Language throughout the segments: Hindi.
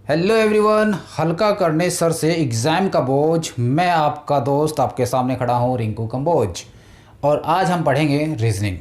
हेलो एवरीवन, हल्का करने सर से एग्ज़ाम का बोझ। मैं आपका दोस्त आपके सामने खड़ा हूँ, रिंकू कंबोज। और आज हम पढ़ेंगे रीजनिंग।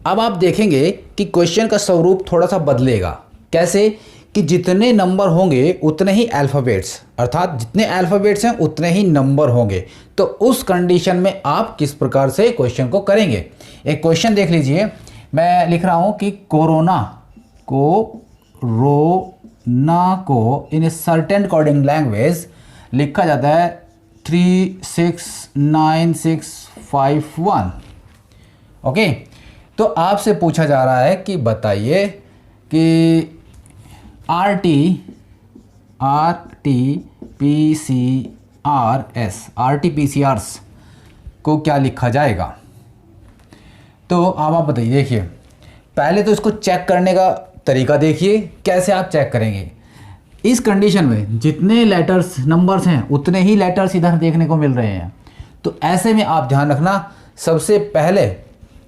अब आप देखेंगे कि क्वेश्चन का स्वरूप थोड़ा सा बदलेगा। कैसे कि जितने नंबर होंगे उतने ही अल्फ़ाबेट्स, अर्थात जितने अल्फ़ाबेट्स हैं उतने ही नंबर होंगे। तो उस कंडीशन में आप किस प्रकार से क्वेश्चन को करेंगे। एक क्वेश्चन देख लीजिए, मैं लिख रहा हूं कि कोरोना को इन ए सर्टेन कोडिंग लैंग्वेज लिखा जाता है 369651। ओके, तो आपसे पूछा जा रहा है कि बताइए कि R T P C R को क्या लिखा जाएगा। तो आप बताइए। देखिए, पहले तो इसको चेक करने का तरीका देखिए, कैसे आप चेक करेंगे। इस कंडीशन में जितने लेटर्स नंबर्स हैं उतने ही लेटर्स इधर देखने को मिल रहे हैं। तो ऐसे में आप ध्यान रखना, सबसे पहले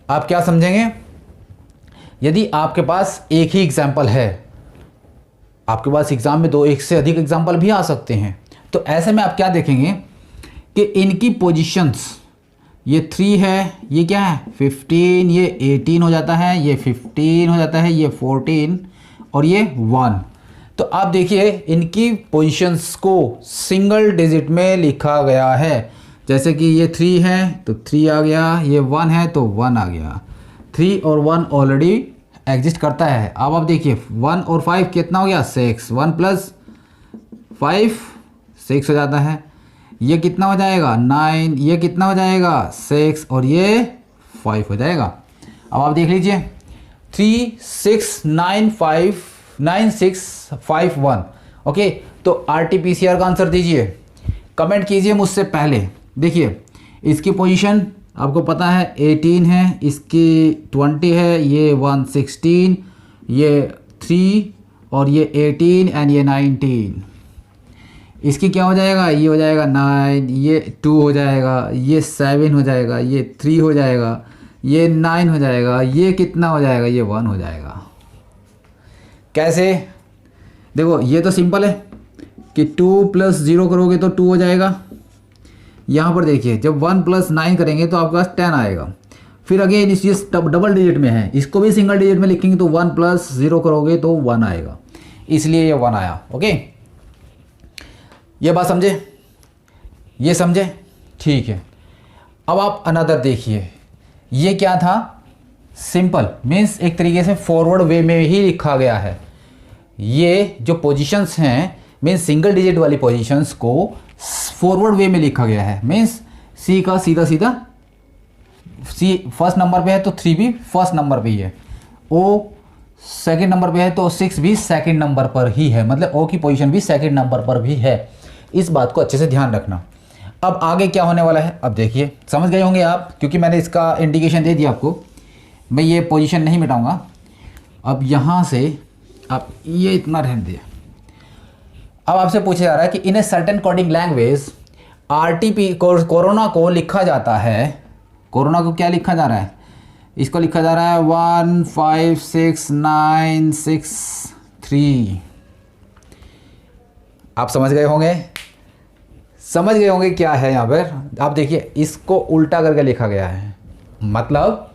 आप क्या समझेंगे। यदि आपके पास एक ही एग्जाम्पल है, आपके पास एग्जाम में एक से अधिक एग्जाम्पल भी आ सकते हैं, तो ऐसे में आप क्या देखेंगे कि इनकी पोजीशंस, ये 3 है, ये क्या है 15, ये 18 हो जाता है, ये 15 हो जाता है, ये 14 और ये 1। तो आप देखिए इनकी पोजीशंस को सिंगल डिजिट में लिखा गया है। जैसे कि ये 3 है तो 3 आ गया, ये 1 है तो 1 आ गया। 3 और 1 ऑलरेडी एग्जिस्ट करता है। अब आप देखिए 1 और 5 कितना हो गया 6, 1 प्लस 5 6 हो जाता है। ये कितना हो जाएगा 9, ये कितना हो जाएगा 6 और ये 5 हो जाएगा। अब आप देख लीजिए 3 6 9 5 9 6 5 1। ओके, तो RT-PCR का आंसर दीजिए, कमेंट कीजिए मुझसे पहले। देखिए इसकी पोजीशन आपको पता है 18 है, इसकी 20 है, ये 1 16, ये 3 और ये 18 एंड ये 19। इसकी क्या हो जाएगा, ये हो जाएगा 9, ये 2 हो जाएगा, ये 7 हो जाएगा, ये 3 हो जाएगा, ये 9 हो जाएगा, ये कितना हो जाएगा, ये 1 हो जाएगा। कैसे देखो, ये तो सिंपल है कि 2 प्लस 0 करोगे तो 2 हो जाएगा। यहाँ पर देखिए जब 1 प्लस 9 करेंगे तो आपके पास 10 आएगा। फिर अगेन इस डबल डिजिट में है, इसको भी सिंगल डिजिट में लिखेंगे तो 1 प्लस 0 करोगे तो 1 आएगा, इसलिए ये 1 आया। ओके, ये बात समझे, ये समझे, ठीक है। अब आप अनदर देखिए, ये क्या था, सिंपल मीन्स एक तरीके से फॉरवर्ड वे में ही लिखा गया है। ये जो पोजीशंस हैं मीन्स सिंगल डिजिट वाली पोजीशंस को फॉरवर्ड वे में लिखा गया है। मीन्स सी का सीधा सीधा, सी फर्स्ट नंबर पे है तो 3 भी फर्स्ट नंबर पे ही है, ओ सेकंड नंबर पे है तो 6 भी सेकंड नंबर पर ही है, मतलब ओ की पोजीशन भी सेकंड नंबर पर भी है। इस बात को अच्छे से ध्यान रखना। अब आगे क्या होने वाला है, अब देखिए समझ गए होंगे आप, क्योंकि मैंने इसका इंडिकेशन दे दिया आपको। मैं ये पोजीशन नहीं मिटाऊंगा। अब यहाँ से आप ये इतना रहने दिया। अब आपसे पूछा जा रहा है कि in a certain coding language RTP corona को लिखा जाता है। कोरोना को क्या लिखा जा रहा है, इसको लिखा जा रहा है 156963। आप समझ गए होंगे, समझ गए होंगे क्या है यहाँ पर। आप देखिए इसको उल्टा करके लिखा गया है, मतलब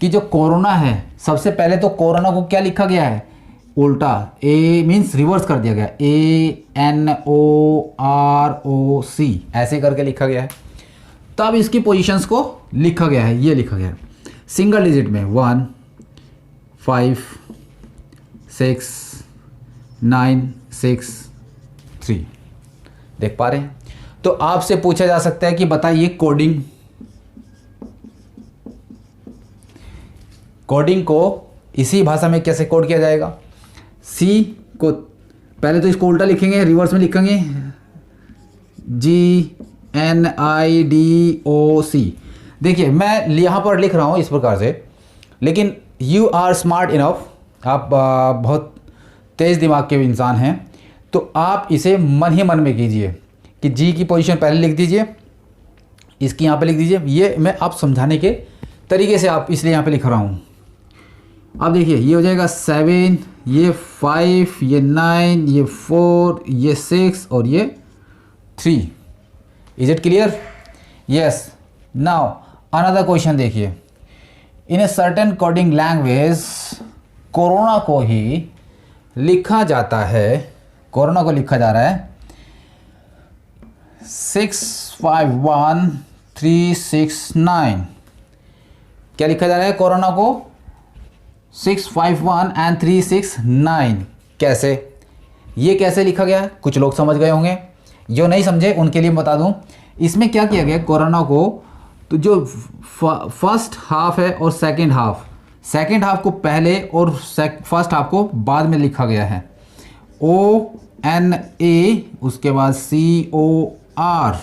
कि जो कोरोना है, सबसे पहले तो कोरोना को क्या लिखा गया है उल्टा, ए मीन्स रिवर्स कर दिया गया, ANOROC ऐसे करके लिखा गया है। तब इसकी पोजीशंस को लिखा गया है, ये लिखा गया है सिंगल डिजिट में 1 5 6 9 6 3। देख पा रहे हैं। तो आपसे पूछा जा सकता है कि बताइए कोडिंग को इसी भाषा में कैसे कोड किया जाएगा। सी को पहले तो इसको उल्टा लिखेंगे, रिवर्स में लिखेंगे GNIDOC। देखिए मैं यहाँ पर लिख रहा हूँ इस प्रकार से, लेकिन यू आर स्मार्ट इनफ, आप बहुत तेज़ दिमाग के इंसान हैं, तो आप इसे मन ही मन में कीजिए कि जी की पोजीशन पहले लिख दीजिए इसकी यहाँ पे लिख दीजिए। ये मैं आप समझाने के तरीके से आप इसलिए यहाँ पे लिख रहा हूँ। अब देखिए ये हो जाएगा 7, ये 5, ये 9, ये 4, ये 6 और ये 3। Is it clear? Yes. Now another question देखिए। In a certain coding language corona को ही लिखा जाता है, कोरोना को लिखा जा रहा है 651369। क्या लिखा जा रहा है कोरोना को? 651 and 369। कैसे? ये कैसे लिखा गया है? कुछ लोग समझ गए होंगे, जो नहीं समझे उनके लिए बता दूं। इसमें क्या किया गया कोरोना को, तो जो फर्स्ट हाफ है और सेकंड हाफ को पहले और फर्स्ट हाफ को बाद में लिखा गया है। ONA, उसके बाद COR।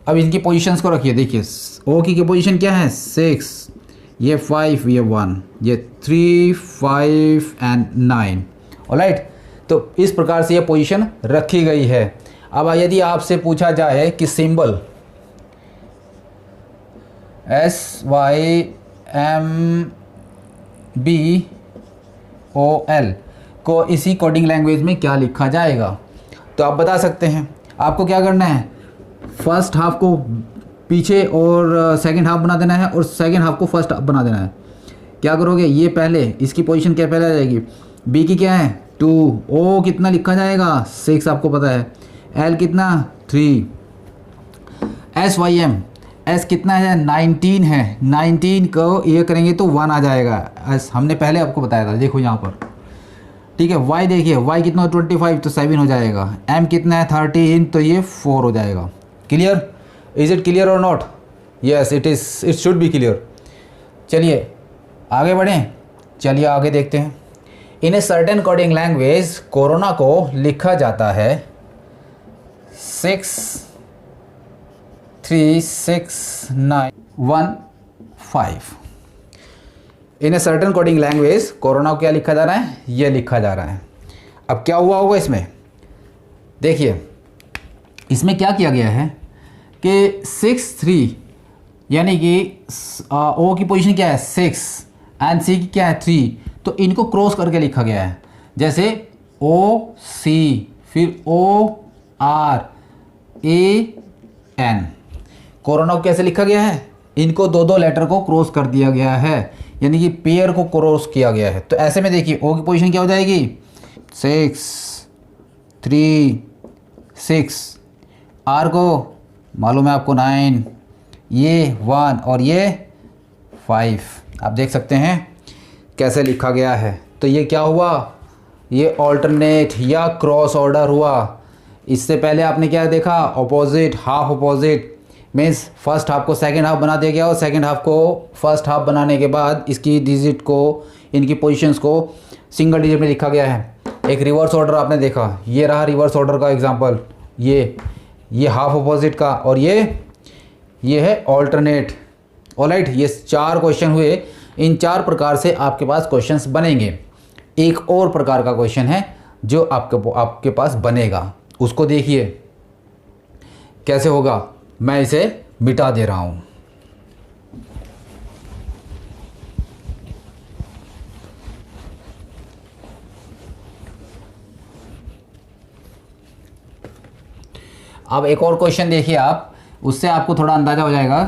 अब इनकी पोजीशंस को रखिए। देखिए O की पोजीशन क्या है? 6, ये 5, ये 1, ये 3, 5 and 9। ऑलराइट, तो इस प्रकार से ये पोजीशन रखी गई है। अब यदि आपसे पूछा जाए कि सिंबल SYMBOL को इसी कोडिंग लैंग्वेज में क्या लिखा जाएगा, तो आप बता सकते हैं। आपको क्या करना है, फर्स्ट हाफ को पीछे और सेकंड हाफ बना देना है और सेकंड हाफ को फर्स्ट हाफ बना देना है। क्या करोगे, ये पहले इसकी पोजीशन क्या पहले आ जाएगी, बी की क्या है 2, ओ कितना लिखा जाएगा 6 आपको पता है, एल कितना 3, SYM एस कितना है 19 है, 19 को ये करेंगे तो 1 आ जाएगा। एस हमने पहले आपको बताया था, देखो यहाँ पर, ठीक है। वाई देखिए, वाई कितना 25 तो 7 हो जाएगा। एम कितना है 13 तो ये 4 हो जाएगा। Clear? Is it clear or not? Yes it is, it should be clear. चलिए आगे बढ़ें, चलिए आगे देखते हैं। In a certain coding language corona को लिखा जाता है 6369115। In a certain coding language corona को क्या लिखा जा रहा है, ये लिखा जा रहा है। अब क्या हुआ होगा इसमें, देखिए इसमें क्या किया गया है कि 63 यानी कि ओ की पोजीशन क्या है 6 एंड सी की क्या है 3, तो इनको क्रॉस करके लिखा गया है। जैसे OC फिर ORAN, कोरोना को कैसे लिखा गया है, इनको दो लेटर को क्रॉस कर दिया गया है, यानी कि पेयर को क्रॉस किया गया है। तो ऐसे में देखिए ओ की पोजीशन क्या हो जाएगी 6 3 6, आर को मालूम है आपको 9, ये 1 और ये 5। आप देख सकते हैं कैसे लिखा गया है। तो ये क्या हुआ, ये ऑल्टरनेट या क्रॉस ऑर्डर हुआ। इससे पहले आपने क्या देखा, opposite, half opposite, means first half को सेकंड हाफ बना दिया गया और सेकंड हाफ को फर्स्ट हाफ बनाने के बाद इसकी डिजिट को, इनकी पोजीशंस को सिंगल डिजिट में लिखा गया है। एक रिवर्स ऑर्डर आपने देखा, ये रहा रिवर्स ऑर्डर का एग्जांपल, ये हाफ अपोजिट का, और ये है ऑल्टरनेट। ऑलराइट, ये 4 क्वेश्चन हुए। इन 4 प्रकार से आपके पास क्वेश्चंस बनेंगे। एक और प्रकार का क्वेश्चन है जो आपके पास बनेगा, उसको देखिए कैसे होगा। मैं इसे मिटा दे रहा हूं। अब एक और क्वेश्चन देखिए आप, उससे आपको थोड़ा अंदाज़ा हो जाएगा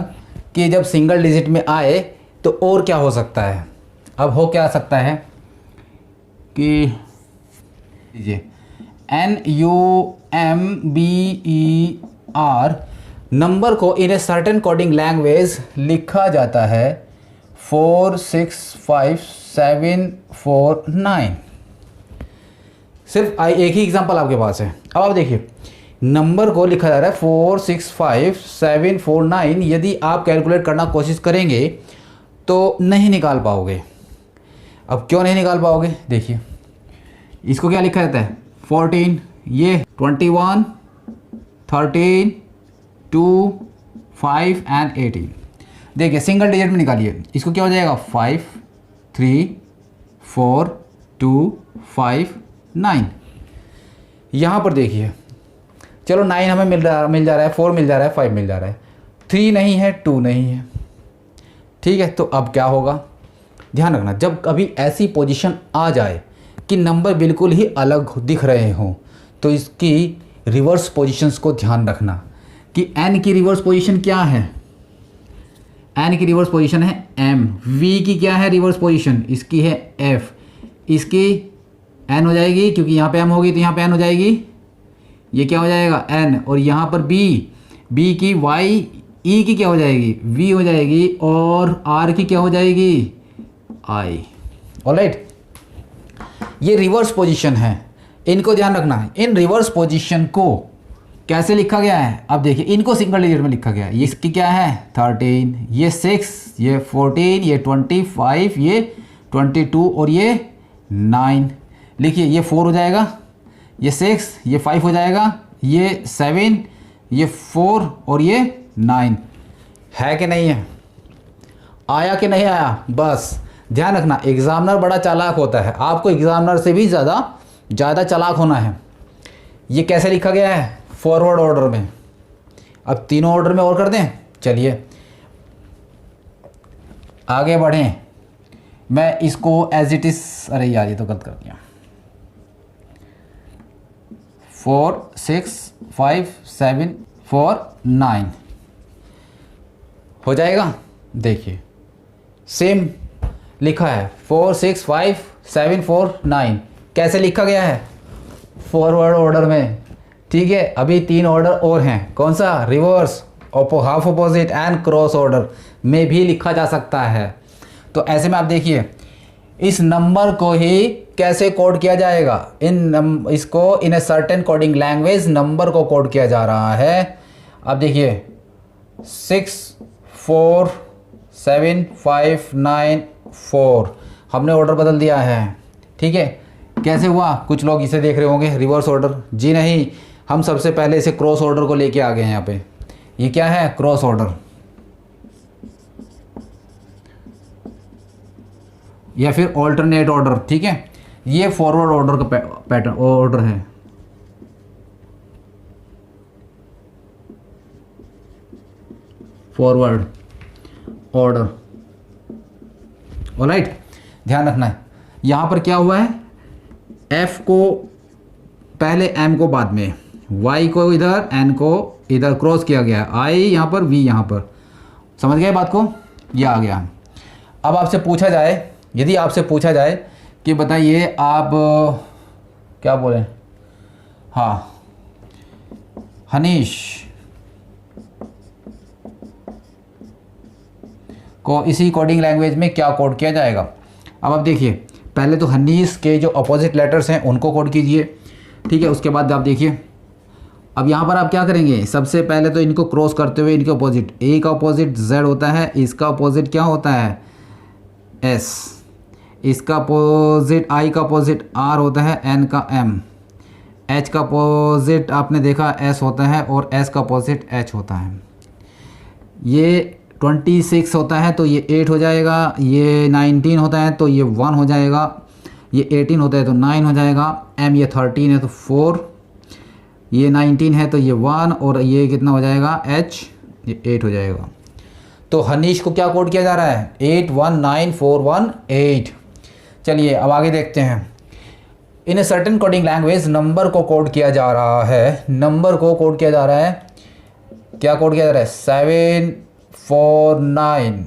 कि जब सिंगल डिजिट में आए तो और क्या हो सकता है। अब हो क्या सकता है कि लीजिए NUMBER नंबर को इन ए सर्टेन कोडिंग लैंग्वेज लिखा जाता है 465749। सिर्फ एक ही एग्जांपल आपके पास है। अब आप देखिए नंबर को लिखा जा रहा है 465749। यदि आप कैलकुलेट करना कोशिश करेंगे तो नहीं निकाल पाओगे। अब क्यों नहीं निकाल पाओगे, देखिए इसको क्या लिखा जाता है 14, ये 21, 13, 2, 5 एंड 18। देखिए सिंगल डिजिट में निकालिए, इसको क्या हो जाएगा 5 3 4 2 5 9। यहाँ पर देखिए, चलो 9 हमें मिल जा रहा है, 4 मिल जा रहा है, 5 मिल जा रहा है। 3 नहीं है, 2 नहीं है। ठीक है, तो अब क्या होगा, ध्यान रखना, जब कभी ऐसी पोजीशन आ जाए कि नंबर बिल्कुल ही अलग दिख रहे हों तो इसकी रिवर्स पोजीशंस को ध्यान रखना कि n की रिवर्स पोजीशन क्या है, n की रिवर्स पोजीशन है m, v की क्या है रिवर्स पोजीशन, इसकी है f, इसकी n हो जाएगी क्योंकि यहाँ पे m होगी तो यहाँ पे n हो जाएगी, ये क्या हो जाएगा n, और यहाँ पर b की y, e की क्या हो जाएगी v हो जाएगी, और r की क्या हो जाएगी i। ऑलराइट, ये रिवर्स पोजीशन है, इनको ध्यान रखना है। इन रिवर्स पोजीशन को कैसे लिखा गया है, अब देखिए इनको सिंगल डिजिट में लिखा गया है। ये इसकी क्या है 13, ये 6, ये 14, ये 25, ये 22 और ये 9। लिखिए ये 4 हो जाएगा, ये 6, ये 5 हो जाएगा, ये 7, ये 4 और ये 9। है कि नहीं है, आया कि नहीं आया। बस ध्यान रखना, एग्जामिनर बड़ा चालाक होता है, आपको एग्जामिनर से भी ज़्यादा चालाक होना है। ये कैसे लिखा गया है फॉरवर्ड ऑर्डर में। अब तीनों ऑर्डर में और कर दें, चलिए आगे बढ़ें। मैं इसको एज इट इज़, अरे यार ये तो गलत कर दिया, 4 6 5 7 4 9 हो जाएगा। देखिए सेम लिखा है 4 6 5 7 4 9, कैसे लिखा गया है फॉरवर्ड ऑर्डर में। ठीक है, अभी 3 ऑर्डर और हैं, कौन सा, reverse, half opposite and cross order में भी लिखा जा सकता है। तो ऐसे में आप देखिए इस नंबर को ही कैसे कोड किया जाएगा, इसको in a certain coding language number को कोड किया जा रहा है। अब देखिए 6 4 7 5 9 4 हमने ऑर्डर बदल दिया है। ठीक है, कैसे हुआ, कुछ लोग इसे देख रहे होंगे रिवर्स ऑर्डर, जी नहीं, हम सबसे पहले इसे क्रॉस ऑर्डर को लेके आ गए हैं। यहाँ पे ये क्या है क्रॉस ऑर्डर, या फिर ऑल्टरनेट ऑर्डर। ठीक है, ये फॉरवर्ड ऑर्डर का पैटर्न ऑर्डर है। फॉरवर्ड ऑर्डर, ऑलराइट, ध्यान रखना है। यहाँ पर क्या हुआ है, F को पहले M को बाद में, Y को इधर, N को इधर क्रॉस किया गया, I यहाँ पर, V यहाँ पर। समझ गए बात को, ये आ गया। अब आपसे पूछा जाए, यदि आपसे पूछा जाए कि बताइए आप क्या बोलें, हाँ हनीश को इसी कोडिंग लैंग्वेज में क्या कोड किया जाएगा। अब आप देखिए पहले तो हनीश के जो अपोजिट लेटर्स हैं उनको कोड कीजिए। ठीक है, उसके बाद आप देखिए अब यहाँ पर आप क्या करेंगे, सबसे पहले तो इनको क्रॉस करते हुए इनके अपोजिट, ए का अपोजिट Z होता है, इसका अपोजिट क्या होता है S, इसका अपोजिट I का अपोजिट R होता है, N का M, H का अपोजिट आपने देखा S होता है, और S का अपोजिट H होता है। ये 26 होता है तो ये 8 हो जाएगा, ये 19 होता है तो ये 1 हो जाएगा, ये 18 होता है तो 9 हो जाएगा, M ये 13 है तो 4, ये 19 है तो ये 1, और ये कितना हो जाएगा H, ये 8 हो जाएगा। तो हनीश को क्या कोड किया जा रहा है 8 1 9 4 1 8। चलिए अब आगे देखते हैं। In a certain coding language number को कोड किया जा रहा है, नंबर को कोड किया जा रहा है, क्या कोड किया जा रहा है 7 4 9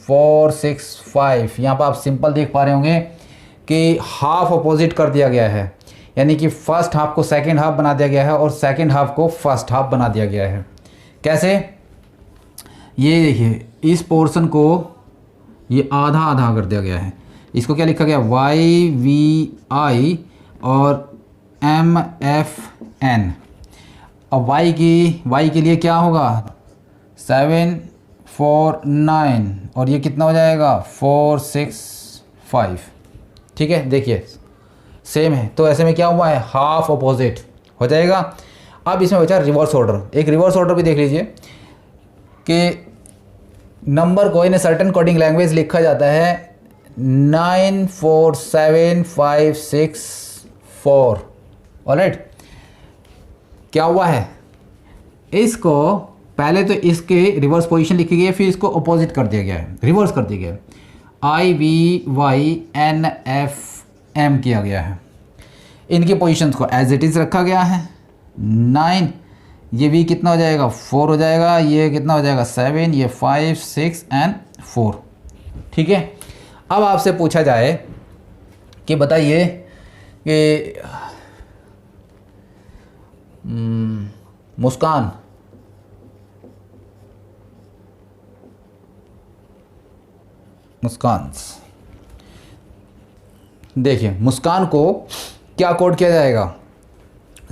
4 6 5। यहाँ पर आप सिंपल देख पा रहे होंगे कि हाफ अपोजिट कर दिया गया है, यानी कि फर्स्ट हाफ को सेकंड हाफ बना दिया गया है और सेकंड हाफ को फर्स्ट हाफ बना दिया गया है। कैसे, ये देखिए इस पोर्शन को ये आधा आधा कर दिया गया है, इसको क्या लिखा गया Y V I और M F N। अब Y के लिए क्या होगा 7 4 9, और ये कितना हो जाएगा 4 6 5। ठीक है, देखिए सेम है, तो ऐसे में क्या हुआ है हाफ अपोजिट हो जाएगा। अब इसमें बचा रिवर्स ऑर्डर। एक रिवर्स ऑर्डर भी देख लीजिए कि नंबर को इन सर्टेन कोडिंग लैंग्वेज लिखा जाता है 9 4 7 5 6 4। ऑलराइट, क्या हुआ है, इसको पहले तो इसके रिवर्स पोजीशन लिखी गई है, फिर इसको अपोजिट कर दिया गया है, रिवर्स कर दिया गया है, IVYNFM किया गया है। इनकी पोजीशंस को एज इट इज़ रखा गया है। 9, ये V कितना हो जाएगा 4 हो जाएगा, ये कितना हो जाएगा 7, ये 5 6 एंड 4। ठीक है, अब आपसे पूछा जाए कि बताइए कि मुस्कान देखिए, मुस्कान को क्या कोड किया जाएगा।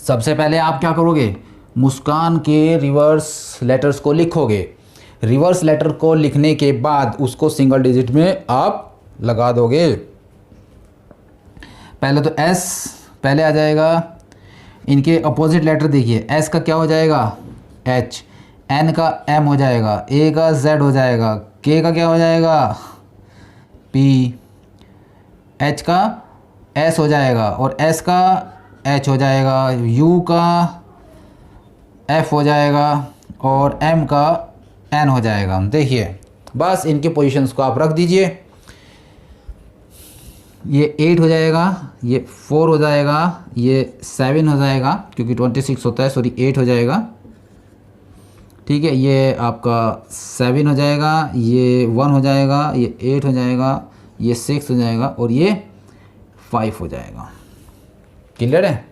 सबसे पहले आप क्या करोगे, मुस्कान के रिवर्स लेटर्स को लिखोगे। रिवर्स लेटर को लिखने के बाद उसको सिंगल डिजिट में आप लगा दोगे। पहले तो S पहले आ जाएगा, इनके अपोजिट लेटर देखिए, S का क्या हो जाएगा H, N का M हो जाएगा, A का Z हो जाएगा, K का क्या हो जाएगा P, H का S हो जाएगा और S का H हो जाएगा, U का F हो जाएगा और M का N हो जाएगा। देखिए बस इनके पोजीशंस को आप रख दीजिए। ये 8 हो जाएगा, ये 4 हो जाएगा, ये 7 हो जाएगा क्योंकि 26 होता है, सॉरी 8 हो जाएगा। ठीक है, ये आपका 7 हो जाएगा, ये 1 हो जाएगा, ये 8 हो जाएगा, ये 6 हो जाएगा और ये 5 हो जाएगा। क्लियर है।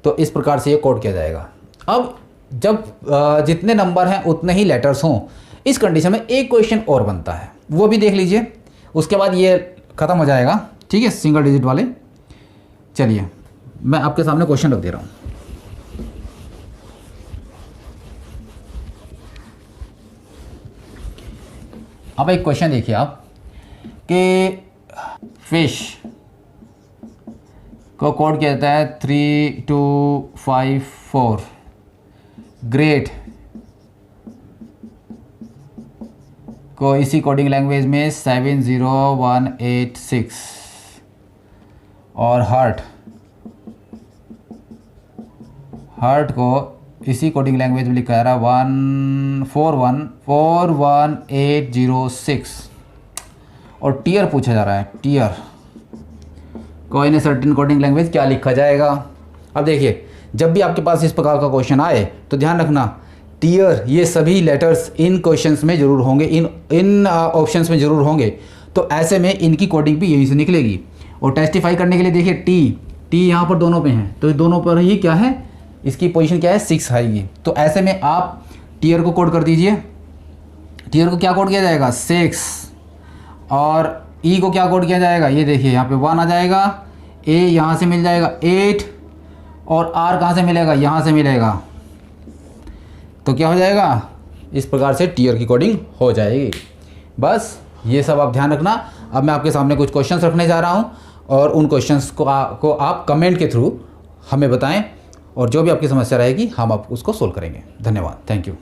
तो इस प्रकार से ये कोड किया जाएगा। अब जब जितने नंबर हैं उतने ही लेटर्स हों, इस कंडीशन में एक क्वेश्चन और बनता है, वो भी देख लीजिए, उसके बाद ये ख़त्म हो जाएगा। ठीक है, सिंगल डिजिट वाले। चलिए मैं आपके सामने क्वेश्चन रख दे रहा हूँ। अब एक क्वेश्चन देखिए आप कि फिश को कोड किया जाता है 3254, ग्रेट को इसी कोडिंग लैंग्वेज में 70186 और हार्ट को इसी कोडिंग लैंग्वेज में लिखा जा रहा है 1414806 और टीयर पूछा जा रहा है, टीयर को इन सर्टेन कोडिंग लैंग्वेज क्या लिखा जाएगा। अब देखिए, जब भी आपके पास इस प्रकार का क्वेश्चन आए तो ध्यान रखना, टीयर ये सभी लेटर्स इन क्वेश्चंस में ज़रूर होंगे, इन ऑप्शंस में ज़रूर होंगे। तो ऐसे में इनकी कोडिंग भी यहीं से निकलेगी। और टेस्टिफाई करने के लिए देखिए टी यहाँ पर दोनों पे हैं, तो दोनों पर ही क्या है, इसकी पोजीशन क्या है 6 आएगी। तो ऐसे में आप टीयर को कोड कर दीजिए। टीयर को क्या कोड किया जाएगा 6 और ई को क्या कोड किया जाएगा, ये देखिए यहाँ पे 1 आ जाएगा, ए यहाँ से मिल जाएगा 8 और आर कहाँ से मिलेगा, यहाँ से मिलेगा। तो क्या हो जाएगा, इस प्रकार से टीयर की कोडिंग हो जाएगी। बस ये सब आप ध्यान रखना। अब मैं आपके सामने कुछ क्वेश्चंस रखने जा रहा हूँ और उन क्वेश्चंस को आप कमेंट के थ्रू हमें बताएं और जो भी आपकी समस्या रहेगी हम आप उसको सोल्व करेंगे। धन्यवाद, थैंक यू।